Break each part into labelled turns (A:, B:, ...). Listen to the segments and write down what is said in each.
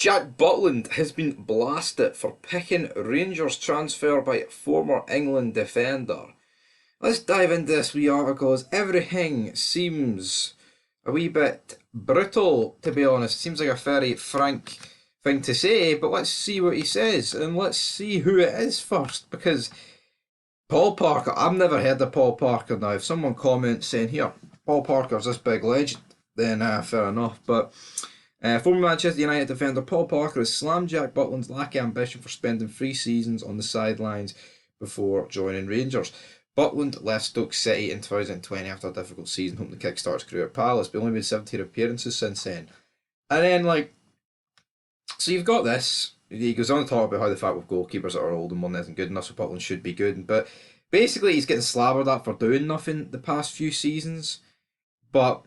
A: Jack Butland has been blasted for picking Rangers transfer by former England defender. Let's dive into this wee article as everything seems a wee bit brutal, to be honest. Seems like a very frank thing to say, but let's see what he says and let's see who it is first because Paul Parker, I've never heard of Paul Parker now. If someone comments saying, here, Paul Parker's this big legend, then fair enough. But former Manchester United defender Paul Parker has slammed Jack Butland's lack of ambition for spending 3 seasons on the sidelines before joining Rangers. Butland left Stoke City in 2020 after a difficult season, hoping to kickstart his career at Palace, but only made 17 appearances since then. And then, so you've got this. He goes on to talk about how the fact with goalkeepers that are old and one isn't good enough, so Butland should be good. But basically, he's getting slabbered at for doing nothing the past few seasons. But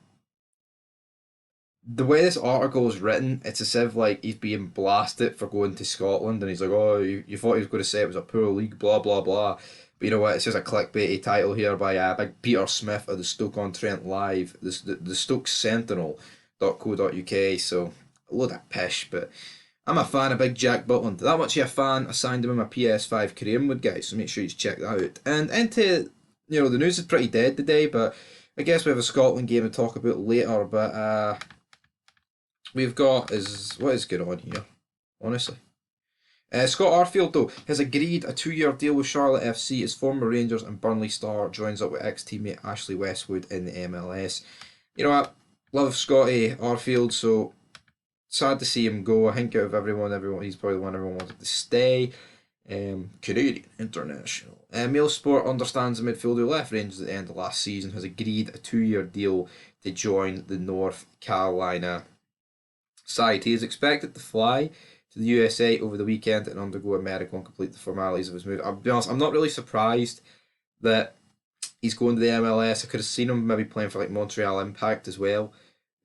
A: the way this article is written, it's as if he's being blasted for going to Scotland, and he's like, "Oh, you thought he was going to say it was a poor league, blah blah blah." But you know what? It's just a clickbaity title here by big Peter Smith of the Stoke-on-Trent Live, the Stoke Sentinel.co.uk. So a load of pish, but I'm a fan of Big Jack Butland. That much of a fan, I signed him in my PS5 career mode, guys. So make sure you check that out. And into the news is pretty dead today, but I guess we have a Scotland game to talk about later. But we've got what is going on here, honestly. Scott Arfield, though, has agreed a 2-year deal with Charlotte FC. His former Rangers and Burnley star joins up with ex-teammate Ashley Westwood in the MLS. You know what? Love Scotty Arfield, so sad to see him go. I think out of everyone, he's probably the one everyone wanted to stay. Canadian international. Mail Sport understands the midfielder who left Rangers at the end of last season has agreed a 2-year deal to join the North Carolina side. He is expected to fly to the USA over the weekend and undergo a medical and complete the formalities of his move. I'll be honest, I'm not really surprised that he's going to the MLS. I could have seen him maybe playing for Montreal Impact as well,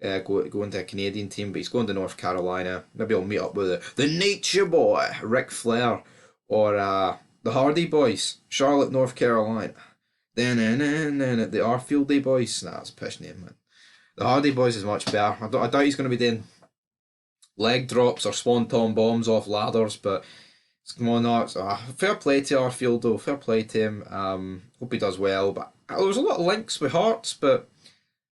A: going to a Canadian team, but he's going to North Carolina. Maybe I'll meet up with the Nature Boy, Ric Flair, or the Hardy Boys, Charlotte, North Carolina. Then the Arfield Day Boys. Nah, that's a pish name, man. The Hardy Boys is much better. I doubt he's going to be doing leg drops or swanton bombs off ladders, but come on, no, fair play to Arfield though, fair play to him. Hope he does well, but there was a lot of links with Hearts, but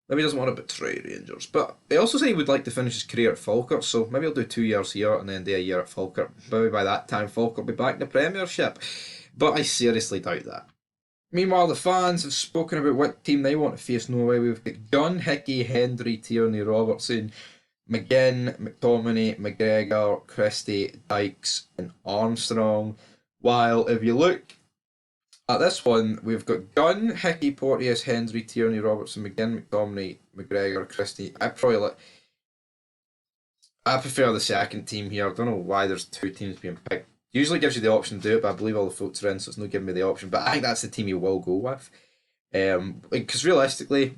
A: maybe he doesn't want to betray Rangers. But he also said he would like to finish his career at Falkirk, so maybe he'll do 2 years here and then do a year at Falkirk. Maybe by that time Falkirk will be back in the Premiership, but I seriously doubt that. Meanwhile, the fans have spoken about what team they want to face Norway. We've got Gunn, Hickey, Hendry, Tierney, Robertson, McGinn, McTominay, McGregor, Christie, Dykes, and Armstrong. While if you look at this one, we've got Gunn, Hickey, Porteous, Hendry, Tierney, Robertson, McGinn, McTominay, McGregor, Christie. I prefer the second team here. I don't know why there's 2 teams being picked. Usually gives you the option to do it, but I believe all the votes are in, so it's not giving me the option. But I think that's the team you will go with. Because realistically,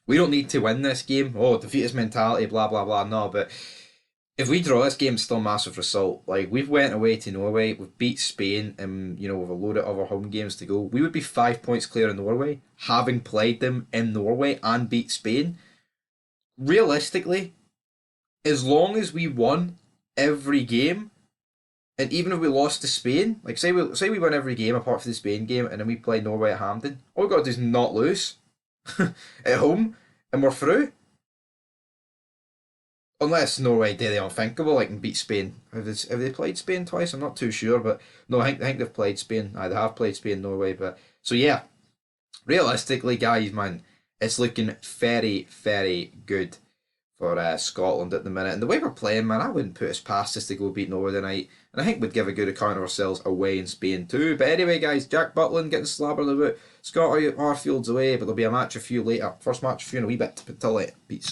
A: we don't need to win this game. Oh, defeatist mentality, blah, blah, blah. No, but if we draw this game, it's still a massive result. We've went away to Norway, we've beat Spain, and, with a load of other home games to go. We would be 5 points clear in Norway, having played them in Norway and beat Spain. Realistically, as long as we won every game, and even if we lost to Spain, say we win every game apart from the Spain game, and then we play Norway at Hampden, all we've got to do is not lose at home, and we're through. Unless Norway do the unthinkable, and beat Spain. Have they played Spain twice? I'm not too sure, but no, I think they've played Spain. They have played Spain, Norway, but so yeah. Realistically, guys, man, it's looking very, very good for Scotland at the minute. And the way we're playing, man, I wouldn't put us past us to go beat Norway tonight. And I think we'd give a good account of ourselves away in Spain too. But anyway, guys, Jack Butland getting slabbered about. Scott Arfield's away, but there'll be a match a few later. First match a few in a wee bit. But till later. Peace.